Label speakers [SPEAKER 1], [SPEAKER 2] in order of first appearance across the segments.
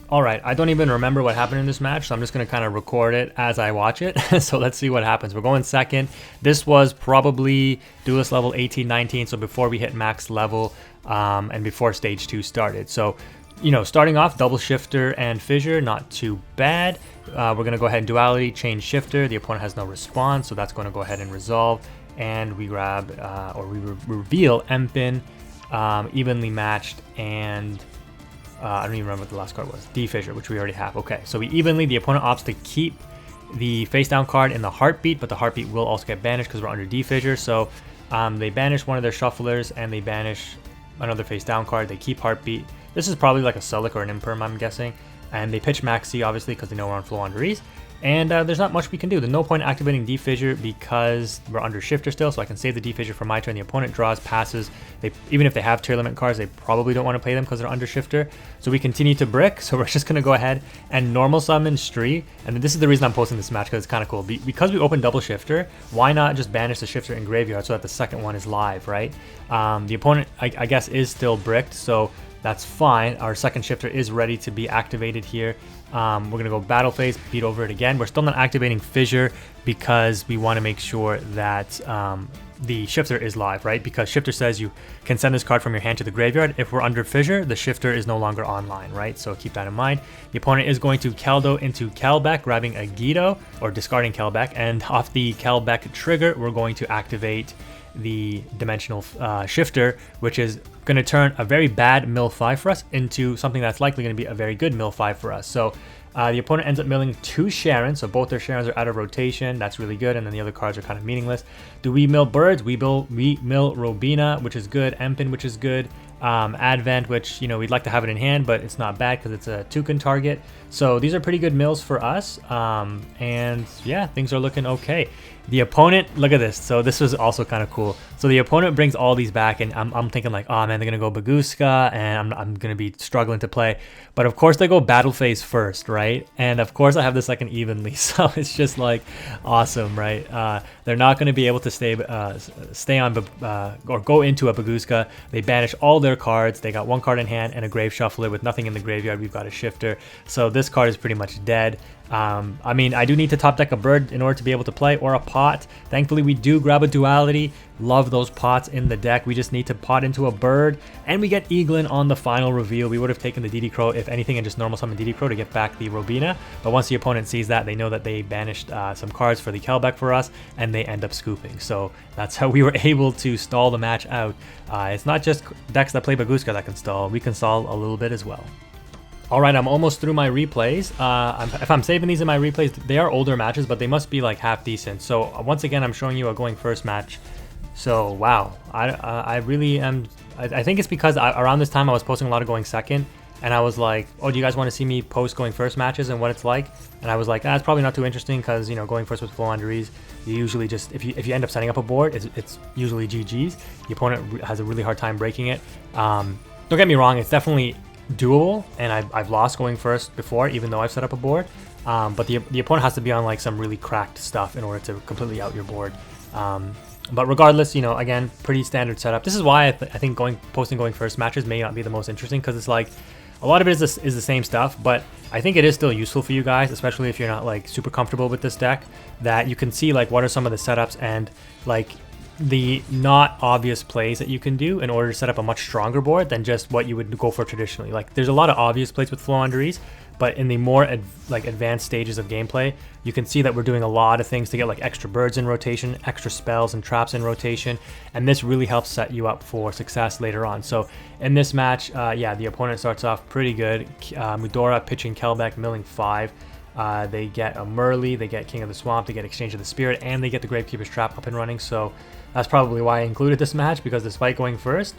[SPEAKER 1] All right, I don't even remember what happened in this match, so I'm just going to kind of record it as I watch it. So let's see what happens. We're going second. This was probably duelist level 18, 19, so before we hit max level and before stage 2 started. So, you know, starting off, double shifter and fissure, not too bad. We're going to go ahead and duality, change shifter. The opponent has no response, so that's going to go ahead and resolve. And we grab, or we reveal Empin, evenly matched, and I don't even remember what the last card was. D-Fissure, which we already have. Okay, so we evenly, the opponent opts to keep the face down card in the Heartbeat, but the Heartbeat will also get banished because we're under D-Fissure. So they banish one of their shufflers and they banish another face down card. They keep Heartbeat. This is probably like a Sulik or an Imperm, I'm guessing. And they pitch Maxi, obviously, because they know we're on Floowandereeze. And there's not much we can do. There's no point activating D-Fissure because we're under shifter still, so I can save the D-Fissure for my turn. The opponent draws, passes. Even if they have tier limit cards, they probably don't want to play them because they're under shifter. So we continue to brick, so we're just going to go ahead and normal summon STRI. And this is the reason I'm posting this match, because it's kind of cool. Because we open double shifter, why not just banish the shifter in graveyard so that the second one is live, right? The opponent, I guess, is still bricked, so that's fine. Our second shifter is ready to be activated here. We're going to go battle phase, beat over it again. We're still not activating fissure because we want to make sure that the shifter is live, right? Because shifter says you can send this card from your hand to the graveyard. If we're under fissure, the shifter is no longer online, right? So keep that in mind. The opponent is going to Keldo into Kelbeck, grabbing a Yugioh, or discarding Kelbeck. And off the Kelbeck trigger, we're going to activate the dimensional shifter, which is going to turn a very bad mill 5 for us into something that's likely going to be a very good mill 5 for us. So the opponent ends up milling 2 Sharons, so both their Sharons are out of rotation. That's really good, and then the other cards are kind of meaningless. Do we mill birds? We mill Robina, which is good, Empin, which is good, Advent, which, you know, we'd like to have it in hand, but it's not bad because it's a token target. So these are pretty good mills for us, and yeah, things are looking okay. The opponent, look at this. So this was also kind of cool. So the opponent brings all these back, and I'm thinking like, oh man, they're gonna go Baguska, and I'm gonna be struggling to play. But of course they go battle phase first, right? And of course I have the second evenly, so it's just like awesome, right? They're not gonna be able to stay on or go into a Baguska. They banish all their cards. They got 1 card in hand and a grave shuffler with nothing in the graveyard. We've got a shifter, so this card is pretty much dead. I mean, I do need to top deck a bird in order to be able to play, or a pot. Thankfully, we do grab a duality. Love those pots in the deck. We just need to pot into a bird, and we get Eaglin on the final reveal. We would have taken the DD Crow, if anything, and just normal summon DD Crow to get back the Robina. But once the opponent sees that, they know that they banished some cards for the Kelbeck for us, and they end up scooping. So that's how we were able to stall the match out. It's not just decks that play Baguska that can stall. We can stall a little bit as well. Alright, I'm almost through my replays. If I'm saving these in my replays, they are older matches, but they must be like half decent. So once again, I'm showing you a going first match. So wow, I really am. I think it's because around this time I was posting a lot of going second, and I was like, oh, do you guys want to see me post going first matches and what it's like? And I was like, it's probably not too interesting because, you know, going first with Floowandereeze, you usually just, if you end up setting up a board, it's usually GG's. The opponent has a really hard time breaking it. Don't get me wrong, it's definitely doable, and I've lost going first before, even though I've set up a board. But the opponent has to be on like some really cracked stuff in order to completely out your board. But regardless, you know, again, pretty standard setup. This is why I think posting going first matches may not be the most interesting, because it's like a lot of it is the same stuff, but I think it is still useful for you guys, especially if you're not like super comfortable with this deck, that you can see like what are some of the setups and like the not obvious plays that you can do in order to set up a much stronger board than just what you would go for traditionally. Like there's a lot of obvious plays with Floowandereeze, but in the more advanced stages of gameplay, you can see that we're doing a lot of things to get like extra birds in rotation, extra spells and traps in rotation, and this really helps set you up for success later on. So in this match, yeah, the opponent starts off pretty good. Mudora pitching Kelbeck, milling 5. They get a Merly, they get King of the Swamp, they get Exchange of the Spirit, and they get the Gravekeeper's Trap up and running. So that's probably why I included this match, because despite going first,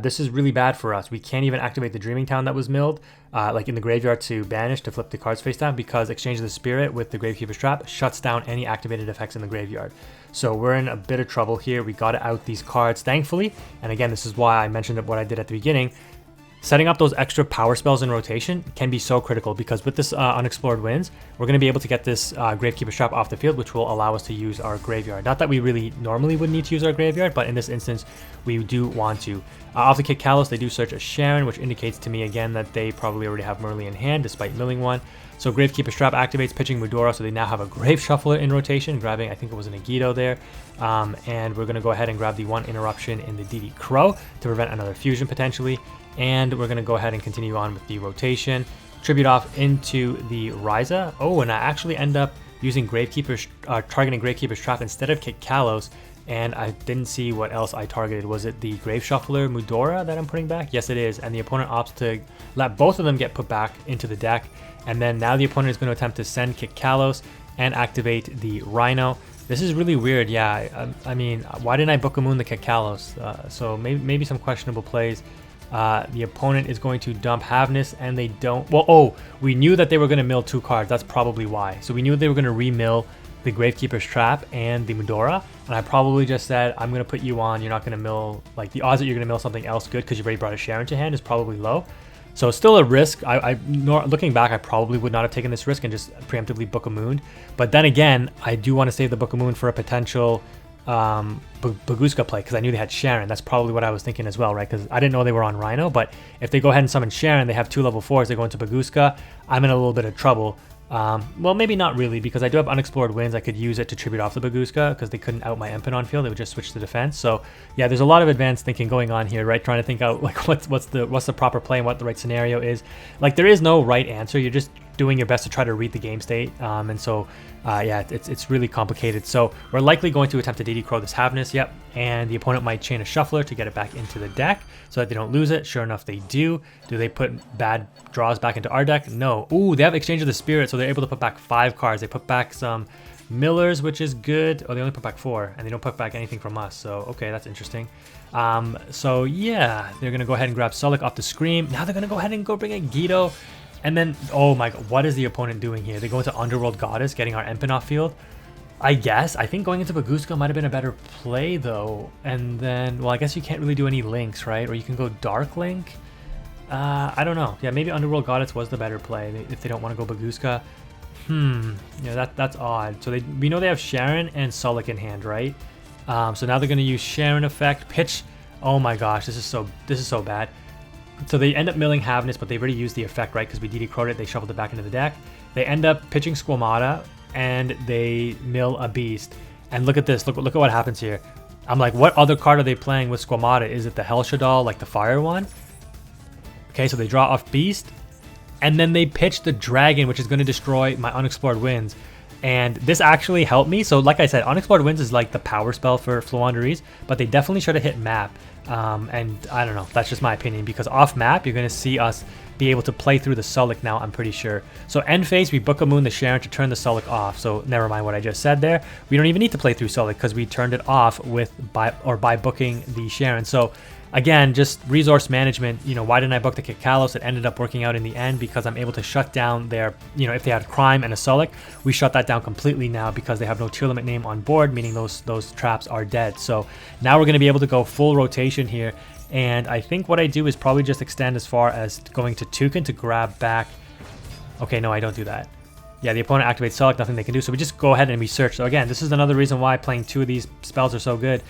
[SPEAKER 1] this is really bad for us. We can't even activate the Dreaming Town that was milled, like in the graveyard to banish, to flip the cards face down, because Exchange of the Spirit with the Gravekeeper's Trap shuts down any activated effects in the graveyard. So we're in a bit of trouble here. We got to out these cards, thankfully. And again, this is why I mentioned what I did at the beginning. setting up those extra power spells in rotation can be so critical, because with this Unexplored Winds, we're going to be able to get this Gravekeeper's Trap off the field, which will allow us to use our graveyard. Not that we really normally would need to use our graveyard, but in this instance, we do want to. Off the Kit Kalos, they do search a Sharon, which indicates to me again that they probably already have Merly in hand, despite milling one. So Gravekeeper's Trap activates, pitching Mudora, so they now have a Grave Shuffler in rotation, grabbing, I think it was an Yugioh there. And we're going to go ahead and grab the 1 interruption in the DD Crow to prevent another fusion potentially. And we're going to go ahead and continue on with the rotation. Tribute off into the Ryza. Oh, and I actually end up using targeting Gravekeeper's Trap instead of Kit Kalos. And I didn't see what else I targeted. Was it the Grave Shuffler Mudora that I'm putting back? Yes, it is. And the opponent opts to let both of them get put back into the deck. And then now the opponent is going to attempt to send Kit Kalos and activate the Rhino. This is really weird. Yeah, I mean, why didn't I Book of Moon the Kit Kalos? So maybe some questionable plays. The opponent is going to dump Havness, and they don't. Well, oh, we knew that they were going to mill 2 cards. That's probably why. So we knew they were going to re-mill the Gravekeeper's Trap and the Mudora, and I probably just said, I'm going to put you on. You're not going to mill, like, the odds that you're going to mill something else good because you've already brought a Sharon to hand is probably low. So it's still a risk. Looking back, I probably would not have taken this risk and just preemptively Book of Moon. But then again, I do want to save the Book of Moon for a potential Baguska play, because I knew they had Sharon. That's probably what I was thinking as well, right? Because I didn't know they were on Rhino, but if they go ahead and summon Sharon, they have 2 level 4s, they go into Baguska, I'm in a little bit of trouble. Well, maybe not really, because I do have Unexplored Winds. I could use it to tribute off the Baguska, because they couldn't out my Empen on field. They would just switch to defense. So yeah, there's a lot of advanced thinking going on here, right? Trying to think out like what's the proper play and what the right scenario is. Like, there is no right answer. You're just doing your best to try to read the game state. And so yeah, it's really complicated. So we're likely going to attempt to DD Crow this Havness. Yep. And the opponent might chain a Shuffler to get it back into the deck so that they don't lose it. Sure enough, they do. Do they put bad draws back into our deck? No. Ooh, they have Exchange of the Spirit, so they're able to put back 5 cards. They put back some Millers, which is good. Oh, they only put back 4, and they don't put back anything from us. So, okay, that's interesting. So, yeah, they're going to go ahead and grab Sulik off the Scream. Now they're going to go ahead and go bring in Yugioh. And then, oh my god, what is the opponent doing here? They go into Underworld Goddess, getting our Empen off field. I think going into Baguska might have been a better play, though. And then, well, I guess you can't really do any links, right? Or you can go Dark Link. I don't know. Yeah, maybe Underworld Goddess was the better play if they don't want to go Baguska. Yeah, that's odd. So we know they have Sharon and Sulik in hand, right? So now they're going to use Sharon effect, pitch. Oh my gosh, this is so bad. So they end up milling Havness, but they've already used the effect, right? Because we DD Crowed it, they shuffled it back into the deck. They end up pitching Squamata, and they mill a Beast. And look at this. Look at what happens here. I'm like, what other card are they playing with Squamata? Is it the Hell Shadal, like the fire one? Okay, so they draw off Beast, and then they pitch the Dragon, which is going to destroy my Unexplored Winds. And this actually helped me. So like I said, Unexplored Winds is like the power spell for Floowandereeze, but they definitely should have hit map. And I don't know, that's just my opinion, because off map, you're going to see us be able to play through the Sulik now, I'm pretty sure. So end phase, we Book of Moon the Sharon to turn the Sulik off. So never mind what I just said there. We don't even need to play through Sulik because we turned it off by booking the Sharon. So again, just resource management. You know, why didn't I book the Kit Kalos? It ended up working out in the end because I'm able to shut down their, you know, if they had Crime and a Sulik, we shut that down completely now because they have no tier limit name on board, meaning those traps are dead. So now we're going to be able to go full rotation here. And I think what I do is probably just extend as far as going to Toucan to grab back. Okay, no, I don't do that. Yeah, the opponent activates Sulik, nothing they can do. So we just go ahead and we search. So again, this is another reason why playing 2 of these spells are so good.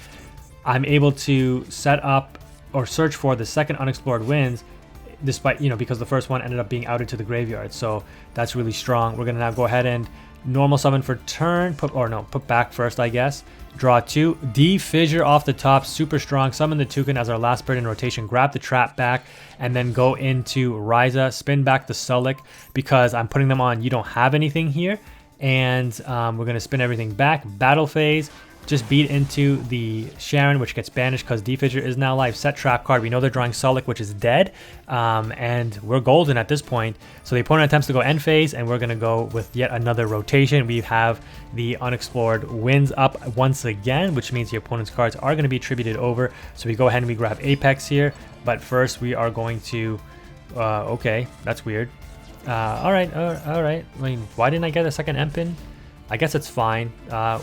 [SPEAKER 1] I'm able to set up or search for the second Unexplored Winds, despite, you know, because the first one ended up being outed to the graveyard. So that's really strong. We're going to now go ahead and normal summon for turn, put back first, I guess. Draw 2, D-Fissure off the top, super strong. Summon the Toucan as our last bird in rotation, grab the trap back, and then go into Ryza, spin back the Sulik, because I'm putting them on, you don't have anything here. And we're going to spin everything back. Battle phase, just beat into the Sharon, which gets banished because D-Fissure is now live. Set trap card. We know they're drawing Sulik, which is dead. And we're golden at this point. So the opponent attempts to go end phase, and we're going to go with yet another rotation. We have the Unexplored Winds up once again, which means the opponent's cards are going to be attributed over. So we go ahead and we grab Apex here. But first we are going to... okay, that's weird. All right. I mean, why didn't I get a second Empen? I guess it's fine.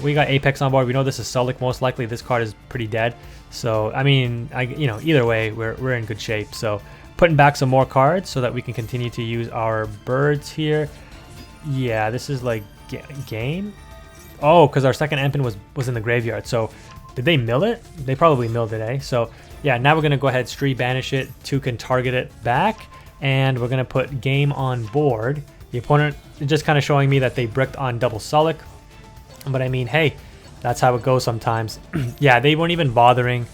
[SPEAKER 1] We got Apex on board. We know this is Sulik most likely. This card is pretty dead. So, I mean, you know, either way, we're in good shape. So, putting back some more cards so that we can continue to use our birds here. Yeah, this is like game. Oh, because our second Empen was in the graveyard. So did they mill it? They probably milled it, eh? So yeah, now we're going to go ahead, STRI, banish it. 2 can target it back. And we're going to put game on board. The opponent is just kind of showing me that they bricked on double Sulic. But I mean, hey, that's how it goes sometimes. Yeah, they weren't even bothering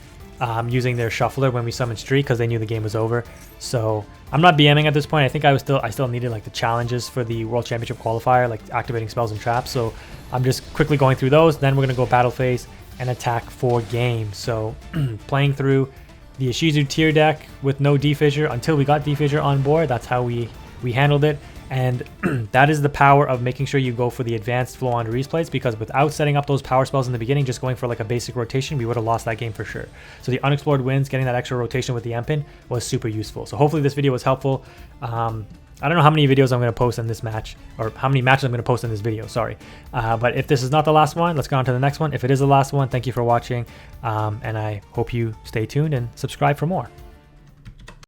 [SPEAKER 1] using their shuffler when we summoned STRI because they knew the game was over. So I'm not BMing at this point. I think I still needed like the challenges for the World Championship qualifier, like activating spells and traps. So I'm just quickly going through those. Then we're going to go battle phase and attack for game. So playing through the Ishizu tier deck with no D-Fissure until we got D-Fissure on board. That's how we handled it. And that is the power of making sure you go for the advanced Floowandereeze plays, because without setting up those power spells in the beginning, just going for like a basic rotation, we would have lost that game for sure. So the unexplored wins, getting that extra rotation with the Empen was super useful. So hopefully this video was helpful. I don't know how many videos I'm going to post in this match, or how many matches I'm going to post in this video, sorry. But if this is not the last one, let's go on to the next one. If it is the last one, thank you for watching, and I hope you stay tuned and subscribe for more.